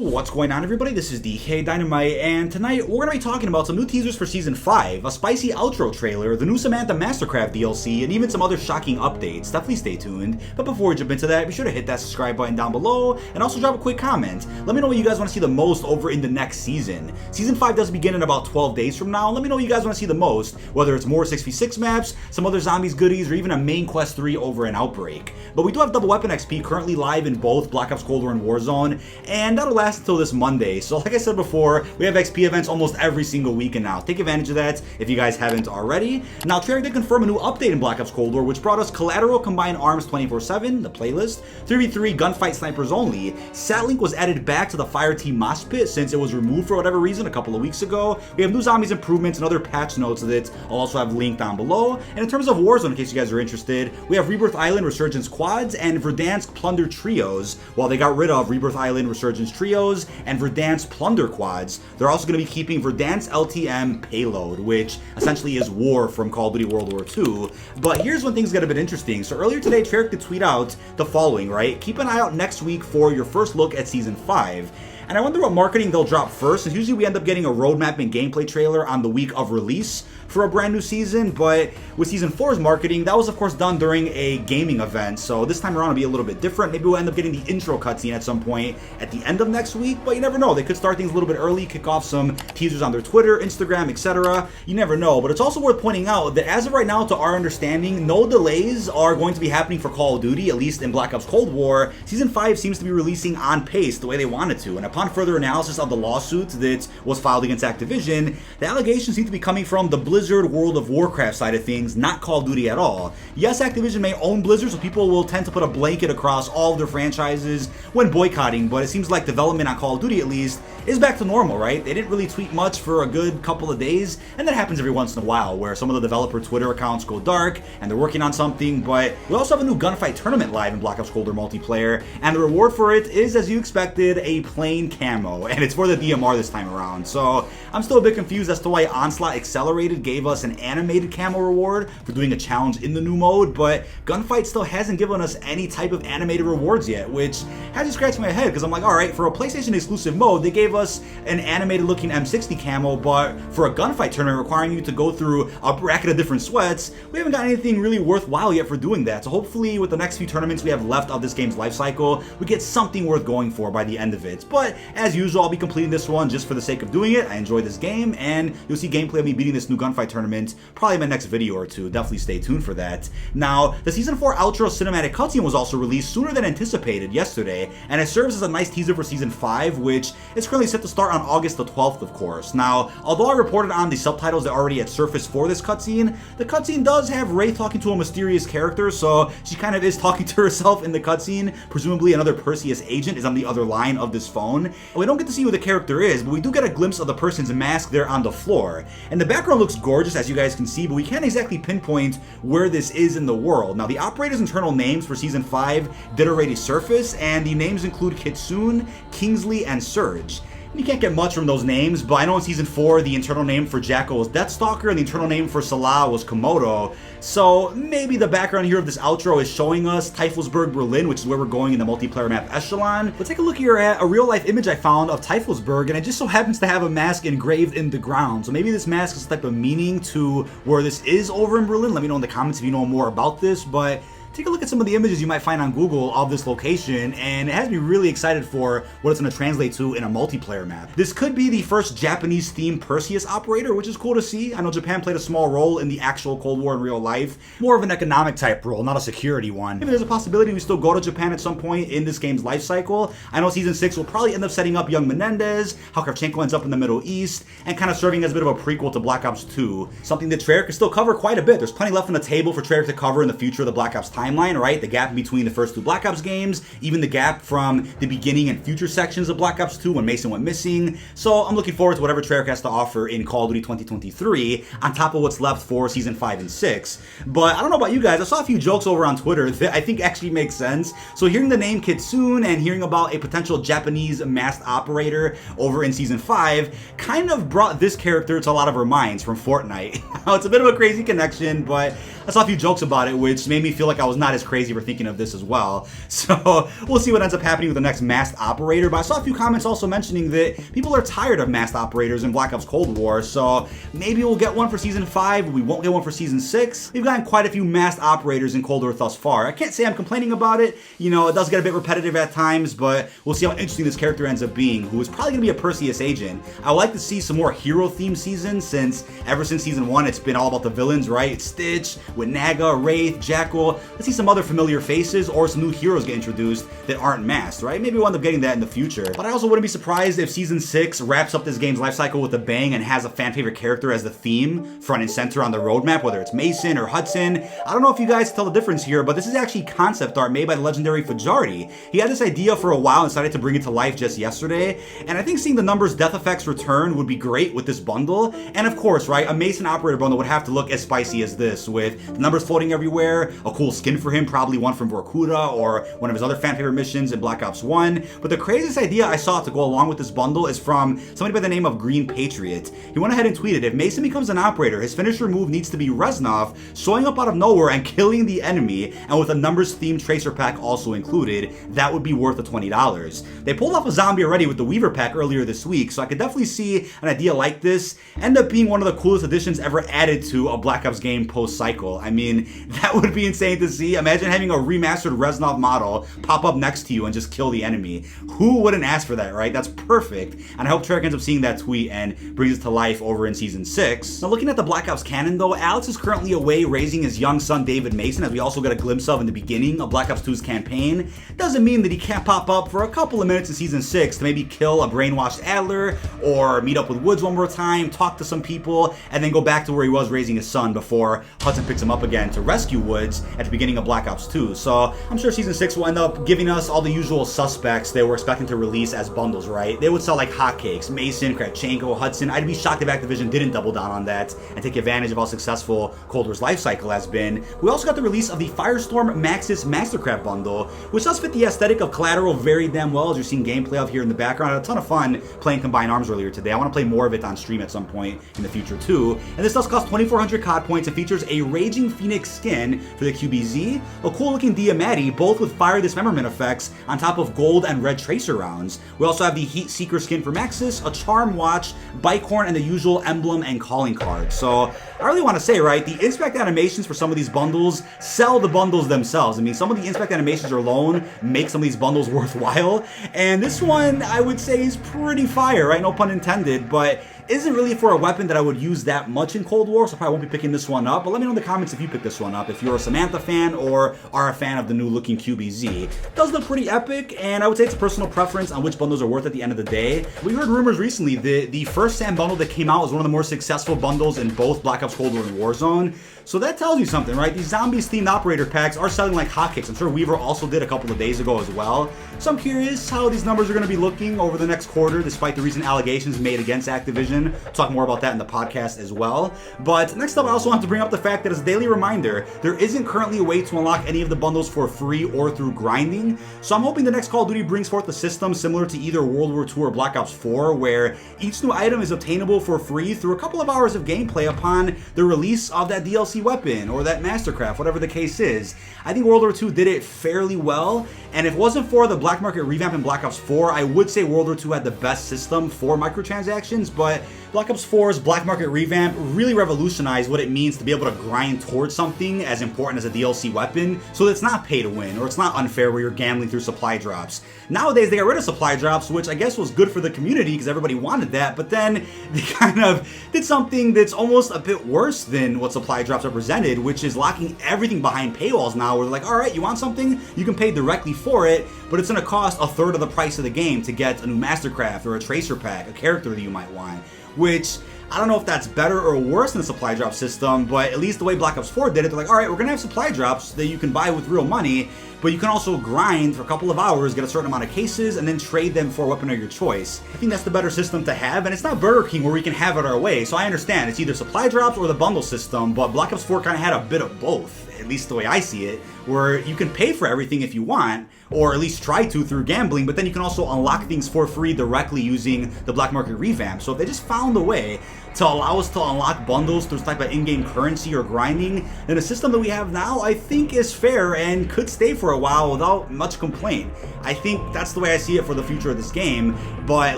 What's going on, everybody? This is dkdynamite, and tonight we're going to be talking about some new teasers for Season 5, a spicy outro trailer, the new Samantha Mastercraft DLC, and even some other shocking updates. Definitely stay tuned. But before we jump into that, be sure to hit that subscribe button down below, and also drop a quick comment. Let me know what you guys want to see the most over in the next season. Season 5 does begin in about 12 days from now. Let me know what you guys want to see the most, whether it's more 6v6 maps, some other zombies goodies, or even a main quest 3 over an Outbreak. But we do have double weapon XP currently live in both Black Ops Cold War and Warzone, and that'll last until this Monday. So like I said before, we have XP events almost every single weekend now. Take advantage of that if you guys haven't already. Now, Treyarch did confirm a new update in Black Ops Cold War, which brought us Collateral Combined Arms 24/7, the playlist, 3v3 Gunfight Snipers Only. Satlink was added back to the Fire Team Mosh Pit since it was removed for whatever reason a couple of weeks ago. We have new zombies improvements and other patch notes that I'll also have linked down below. And in terms of Warzone, in case you guys are interested, we have Rebirth Island Resurgence Quads and Verdansk Plunder Trios. While they got rid of Rebirth Island Resurgence Trios and Verdansk Plunder Quads, they're also going to be keeping Verdansk LTM Payload, which essentially is War from Call of Duty World War II. But here's when things get a bit interesting. So earlier today, Treyarch did tweet out the following, right? Keep an eye out next week for your first look at Season 5. And I wonder what marketing they'll drop first, since usually we end up getting a roadmap and gameplay trailer on the week of release for a brand new season. But with Season 4's marketing, that was of course done during a gaming event, so this time around it'll be a little bit different. Maybe we'll end up getting the intro cutscene at some point at the end of next week, but you never know. They could start things a little bit early, kick off some teasers on their Twitter, Instagram, etc. You never know. But it's also worth pointing out that as of right now, to our understanding, no delays are going to be happening for Call of Duty, at least in Black Ops Cold War. Season 5 seems to be releasing on pace the way they wanted to, and upon further analysis of the lawsuit that was filed against Activision, the allegations seem to be coming from the Blizzard World of Warcraft side of things, not Call of Duty at all. Yes, Activision may own Blizzard, so people will tend to put a blanket across all of their franchises when boycotting, but it seems like development on Call of Duty, at least, is back to normal, right? They didn't really tweet much for a good couple of days, and that happens every once in a while, where some of the developer Twitter accounts go dark, and they're working on something. But we also have a new Gunfight tournament live in Black Ops Cold War multiplayer, and the reward for it is, as you expected, a plain camo, and it's for the DMR this time around. So I'm still a bit confused as to why Onslaught Accelerated gave us an animated camo reward for doing a challenge in the new mode, but Gunfight still hasn't given us any type of animated rewards yet, which has me scratching my head, because I'm like, alright, for a PlayStation exclusive mode, they gave us an animated looking M60 camo, but for a gunfight tournament requiring you to go through a bracket of different sweats, we haven't got anything really worthwhile yet for doing that. So hopefully with the next few tournaments we have left of this game's life cycle, we get something worth going for by the end of it. But as usual, I'll be completing this one just for the sake of doing it. I enjoy this game, and you'll see gameplay of me beating this new gunfight tournament probably in my next video or two. Definitely stay tuned for that. Now, the Season 4 outro cinematic cutscene was also released sooner than anticipated yesterday, and it serves as a nice teaser for Season 5, which is currently set to start on August the 12th, of course. Now, although I reported on the subtitles that already had surfaced for this cutscene, the cutscene does have Ray talking to a mysterious character, so she kind of is talking to herself in the cutscene. Presumably another Perseus agent is on the other line of this phone. We don't get to see who the character is, but we do get a glimpse of the person's mask there on the floor. And the background looks gorgeous, as you guys can see, but we can't exactly pinpoint where this is in the world. Now, the operator's internal names for Season 5 did already surface, and the names include Kitsune, Kingsley, and Surge. You can't get much from those names, but I know in Season 4 the internal name for Jacko was Deathstalker and the internal name for Salah was Komodo. So maybe the background here of this outro is showing us Teufelsberg, Berlin, which is where we're going in the multiplayer map Echelon. But take a look here at a real life image I found of Teufelsberg, and it just so happens to have a mask engraved in the ground. So maybe this mask is a type of meaning to where this is over in Berlin. Let me know in the comments if you know more about this, but take a look at some of the images you might find on Google of this location, and it has me really excited for what it's going to translate to in a multiplayer map. This could be the first Japanese-themed Perseus operator, which is cool to see. I know Japan played a small role in the actual Cold War in real life, more of an economic type role, not a security one. Maybe there's a possibility we still go to Japan at some point in this game's life cycle. I know Season 6 will probably end up setting up young Menendez, how Kravchenko ends up in the Middle East, and kind of serving as a bit of a prequel to Black Ops 2, something that Treyarch can still cover quite a bit. There's plenty left on the table for Treyarch to cover in the future of the Black Ops timeline, right? The gap between the first two Black Ops games, even the gap from the beginning and future sections of Black Ops 2 when Mason went missing. So I'm looking forward to whatever Treyarch has to offer in Call of Duty 2023 on top of what's left for Season 5 and 6. But I don't know about you guys, I saw a few jokes over on Twitter that I think actually make sense. So hearing the name Kitsune and hearing about a potential Japanese masked operator over in Season 5 kind of brought this character to a lot of our minds from Fortnite. Now, it's a bit of a crazy connection, but I saw a few jokes about it, which made me feel like I was not as crazy for thinking of this as well. So we'll see what ends up happening with the next masked operator. But I saw a few comments also mentioning that people are tired of masked operators in Black Ops Cold War, so maybe we'll get one for Season 5, but we won't get one for Season 6. We've gotten quite a few masked operators in Cold War thus far. I can't say I'm complaining about it. You know, it does get a bit repetitive at times, but we'll see how interesting this character ends up being, who is probably going to be a Perseus agent. I would like to see some more hero-themed seasons, since ever since Season 1, it's been all about the villains, right? Stitch, with Naga, Wraith, Jackal. Let's see some other familiar faces or some new heroes get introduced that aren't masked, right? Maybe we'll end up getting that in the future. But I also wouldn't be surprised if Season 6 wraps up this game's lifecycle with a bang and has a fan-favorite character as the theme, front and center on the roadmap, whether it's Mason or Hudson. I don't know if you guys can tell the difference here, but this is actually concept art made by the legendary Fajardi. He had this idea for a while and decided to bring it to life just yesterday, and I think seeing the numbers death effects return would be great with this bundle. And of course, right, a Mason operator bundle would have to look as spicy as this, with the numbers floating everywhere, a cool skin for him, probably one from Vorkuta or one of his other fan-favorite missions in Black Ops 1. But the craziest idea I saw to go along with this bundle is from somebody by the name of Green Patriot. He went ahead and tweeted, if Mason becomes an operator, his finisher move needs to be Reznov showing up out of nowhere and killing the enemy, and with a numbers-themed tracer pack also included. That would be worth the $20. They pulled off a zombie already with the Weaver pack earlier this week, so I could definitely see an idea like this end up being one of the coolest additions ever added to a Black Ops game post-cycle. I mean, that would be insane to see. Imagine having a remastered Reznov model pop up next to you and just kill the enemy. Who wouldn't ask for that, right? That's perfect. And I hope Treyarch ends up seeing that tweet and brings it to life over in Season 6. Now, looking at the Black Ops canon though, Alex is currently away raising his young son David Mason, as we also get a glimpse of in the beginning of Black Ops 2's campaign. Doesn't mean that he can't pop up for a couple of minutes in Season 6 to maybe kill a brainwashed Adler, or meet up with Woods one more time, talk to some people, and then go back to where he was raising his son before Hudson picks him up again to rescue Woods at the beginning of Black Ops 2. So I'm sure Season 6 will end up giving us all the usual suspects they were expecting to release as bundles, right? They would sell like hotcakes. Mason, Kravchenko, Hudson. I'd be shocked if Activision didn't double down on that and take advantage of how successful Cold War's lifecycle has been. We also got the release of the Firestorm Maxis Mastercraft bundle, which does fit the aesthetic of Collateral very damn well, as you're seeing gameplay of here in the background. I had a ton of fun playing Combined Arms earlier today. I want to play more of it on stream at some point in the future too. And this does cost 2,400 COD points and features a Raging Phoenix skin for the QBZ, a cool looking Diamatti, both with fire dismemberment effects on top of gold and red tracer rounds. We also have the Heat Seeker skin for Maxis, a Charm Watch, Bike Horn, and the usual emblem and calling card. So I really want to say, right, the inspect animations for some of these bundles sell the bundles themselves. I mean, some of the inspect animations alone make some of these bundles worthwhile, and this one I would say is pretty fire, right? No pun intended, but isn't really for a weapon that I would use that much in Cold War, so I probably won't be picking this one up. But let me know in the comments if you picked this one up, if you're a Samantha fan or are a fan of the new looking QBZ. It does look pretty epic, and I would say it's a personal preference on which bundles are worth at the end of the day. We heard rumors recently that the first SAM bundle that came out was one of the more successful bundles in both Black Ops Cold War and Warzone. So that tells you something, right? These zombies themed operator packs are selling like hotcakes. I'm sure Weaver also did a couple of days ago as well. So I'm curious how these numbers are going to be looking over the next quarter, despite the recent allegations made against Activision. We'll talk more about that in the podcast as well. But next up, I also want to bring up the fact that as a daily reminder, there isn't currently a way to unlock any of the bundles for free or through grinding. So I'm hoping the next Call of Duty brings forth a system similar to either World War II or Black Ops 4, where each new item is obtainable for free through a couple of hours of gameplay upon the release of that DLC weapon or that Mastercraft, whatever the case is. I think World War II did it fairly well, and if it wasn't for the Black Market revamp in Black Ops 4, I would say World War II had the best system for microtransactions, but Black Ops 4's Black Market revamp really revolutionized what it means to be able to grind towards something as important as a DLC weapon, so that it's not pay to win, or it's not unfair where you're gambling through supply drops. Nowadays, they got rid of supply drops, which I guess was good for the community because everybody wanted that, but then they kind of did something that's almost a bit worse than what supply drops represented, which is locking everything behind paywalls now, where they're like, alright, you want something? You can pay directly for it, but it's going to cost a third of the price of the game to get a new Mastercraft or a Tracer pack, a character that you might want. Which, I don't know if that's better or worse than the supply drop system, but at least the way Black Ops 4 did it, they're like, alright, we're going to have supply drops that you can buy with real money, but you can also grind for a couple of hours, get a certain amount of cases, and then trade them for a weapon of your choice. I think that's the better system to have, and it's not Burger King where we can have it our way, so I understand. It's either supply drops or the bundle system, but Black Ops 4 kind of had a bit of both, at least the way I see it, where you can pay for everything if you want, or at least try to through gambling, but then you can also unlock things for free directly using the Black Market revamp. So if they just found a way to allow us to unlock bundles through some type of in-game currency or grinding, then the system that we have now I think is fair and could stay for a while without much complaint. I think that's the way I see it for the future of this game, but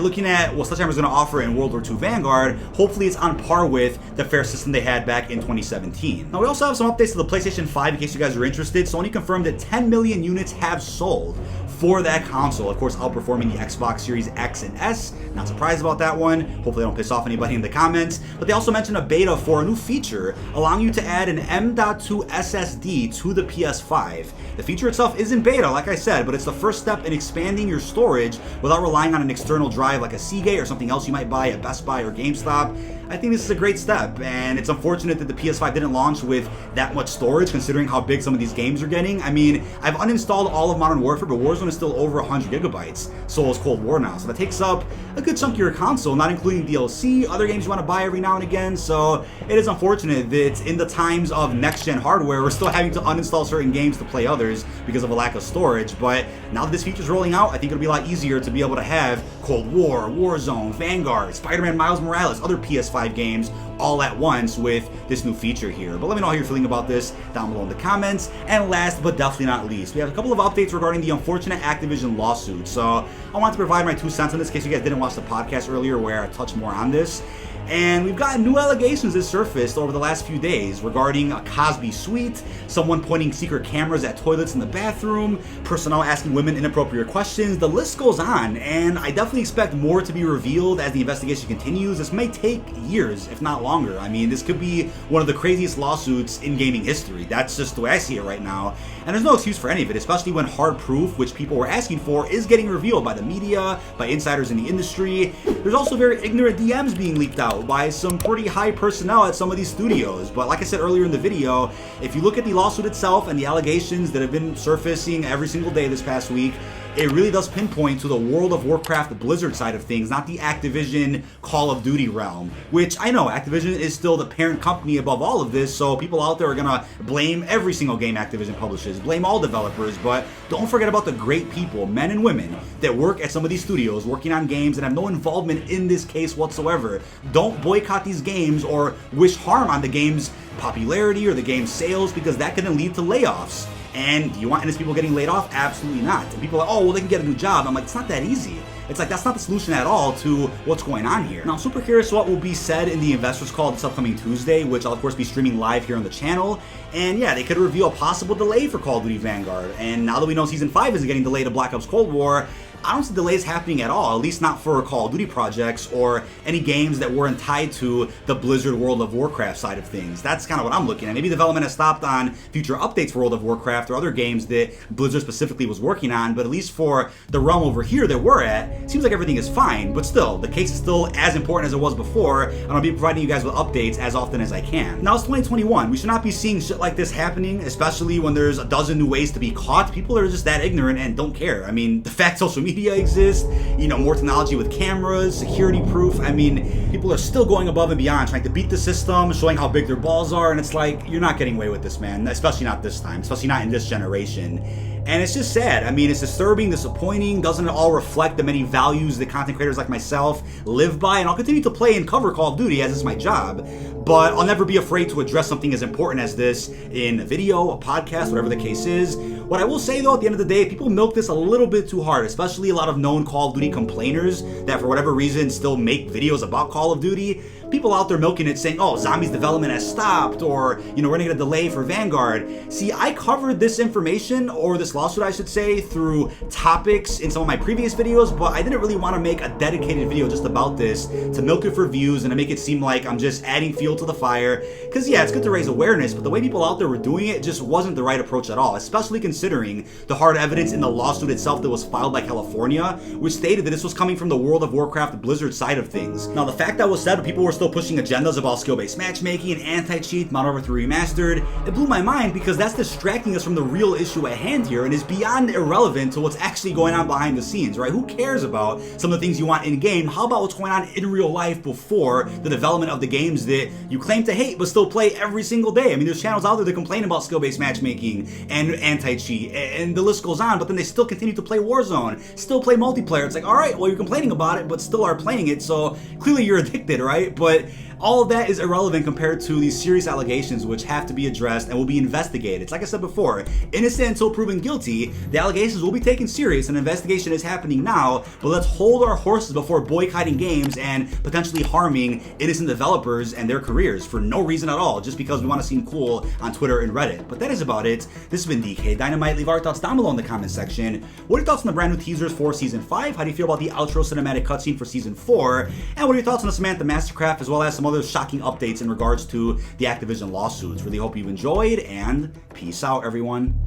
looking at what Sledgehammer is going to offer in World War II Vanguard, hopefully it's on par with the fair system they had back in 2017. Now we also have some updates to the PlayStation 5 in case you guys are interested. Sony confirmed that 10 million units have sold for that console, of course outperforming the Xbox Series X and S. Not surprised about that one. Hopefully I don't piss off anybody in the comments. But they also mentioned a beta for a new feature allowing you to add an M.2 SSD to the PS5. The feature itself is in beta, like I said, but it's the first step in expanding your storage without relying on an external drive like a Seagate or something else you might buy at Best Buy or GameStop. I think this is a great step, and it's unfortunate that the PS5 didn't launch with that much storage considering how big some of these games are getting. I mean, I've uninstalled all of Modern Warfare, but Warzone is still over 100 gigabytes. So is Cold War now, so that takes up a good chunk of your console, not including DLC, other games you want to buy every now and again. So it is unfortunate that in the times of next-gen hardware, we're still having to uninstall certain games to play others because of a lack of storage. But now that this feature is rolling out, I think it'll be a lot easier to be able to have Cold War, Warzone, Vanguard, Spider-Man Miles Morales, other PS5 games all at once with this new feature here. But let me know how you're feeling about this down below in the comments. And last but definitely not least, we have a couple of updates regarding the unfortunate Activision lawsuit. So I want to provide my 2 cents on this in case you guys didn't watch the podcast earlier where I touched more on this. And we've got new allegations that surfaced over the last few days regarding a Cosby suite, someone pointing secret cameras at toilets in the bathroom, personnel asking women inappropriate questions. The list goes on, and I definitely expect more to be revealed as the investigation continues. This may take years, if not longer. I mean, this could be one of the craziest lawsuits in gaming history. That's just the way I see it right now. And there's no excuse for any of it, especially when hard proof, which people were asking for, is getting revealed by the media, by insiders in the industry. There's also very ignorant DMs being leaked out by some pretty high personnel at some of these studios. But like I said earlier in the video, if you look at the lawsuit itself and the allegations that have been surfacing every single day this past week, it really does pinpoint to the World of Warcraft Blizzard side of things, not the Activision Call of Duty realm, which I know Activision is still the parent company above all of this, so people out there are gonna blame every single game Activision publishes, blame all developers, but don't forget about the great people, men and women, that work at some of these studios working on games and have no involvement in this case whatsoever. Don't boycott these games or wish harm on the game's popularity or the game's sales, because that can then lead to layoffs. And do you want innocent people getting laid off? Absolutely not. And people are like, oh, well, they can get a new job. I'm like, it's not that easy. It's like, that's not the solution at all to what's going on here. Now, I'm super curious what will be said in the investors call this upcoming Tuesday, which I'll, of course, be streaming live here on the channel. And yeah, they could reveal a possible delay for Call of Duty Vanguard. And now that we know Season 5 isn't getting delayed to Black Ops Cold War, I don't see delays happening at all, at least not for Call of Duty projects or any games that weren't tied to the Blizzard World of Warcraft side of things. That's kind of what I'm looking at. Maybe development has stopped on future updates for World of Warcraft or other games that Blizzard specifically was working on, but at least for the realm over here that we're at, it seems like everything is fine. But still, the case is still as important as it was before, and I'll be providing you guys with updates as often as I can. Now, it's 2021. We should not be seeing shit like this happening, especially when there's a dozen new ways to be caught. People are just that ignorant and don't care. I mean, the fact social media exists, you know, more technology with cameras, security proof. I mean, people are still going above and beyond, trying to beat the system, showing how big their balls are, and it's like, you're not getting away with this, man. Especially not this time, especially not in this generation. And it's just sad. I mean, it's disturbing, disappointing, doesn't it all reflect the many values that content creators like myself live by? And I'll continue to play and cover Call of Duty as it's my job, but I'll never be afraid to address something as important as this in a video, a podcast, whatever the case is. What I will say though, at the end of the day, people milk this a little bit too hard, especially a lot of known Call of Duty complainers that for whatever reason still make videos about Call of Duty. People out there milking it saying, oh, Zombies development has stopped, or, you know, we're gonna get a delay for Vanguard. See, I covered this information, or this lawsuit I should say, through topics in some of my previous videos, but I didn't really want to make a dedicated video just about this to milk it for views and to make it seem like I'm just adding fuel to the fire. Because yeah, it's good to raise awareness, but the way people out there were doing it just wasn't the right approach at all, especially considering the hard evidence in the lawsuit itself that was filed by California, which stated that this was coming from the World of Warcraft Blizzard side of things. Now, the fact that was said, people were still pushing agendas about skill-based matchmaking and anti-cheat, Modern Warfare 3 Remastered. It blew my mind because that's distracting us from the real issue at hand here and is beyond irrelevant to what's actually going on behind the scenes, right? Who cares about some of the things you want in-game? How about what's going on in real life before the development of the games that you claim to hate but still play every single day? I mean, there's channels out there that complain about skill-based matchmaking and anti-cheat, and the list goes on, but then they still continue to play Warzone, still play multiplayer. It's like, all right, well, you're complaining about it, but still are playing it, so clearly you're addicted, right? But all of that is irrelevant compared to these serious allegations which have to be addressed and will be investigated. It's like I said before, innocent until proven guilty. The allegations will be taken serious, and an investigation is happening now, but let's hold our horses before boycotting games and potentially harming innocent developers and their careers for no reason at all, just because we want to seem cool on Twitter and Reddit. But that is about it. This has been dkdynamite. Leave our thoughts down below in the comment section. What are your thoughts on the brand new teasers for Season 5? How do you feel about the outro cinematic cutscene for Season 4? And what are your thoughts on the Samantha Mastercraft, as well as some other shocking updates in regards to the Activision lawsuits? Really hope you enjoyed, and peace out, everyone.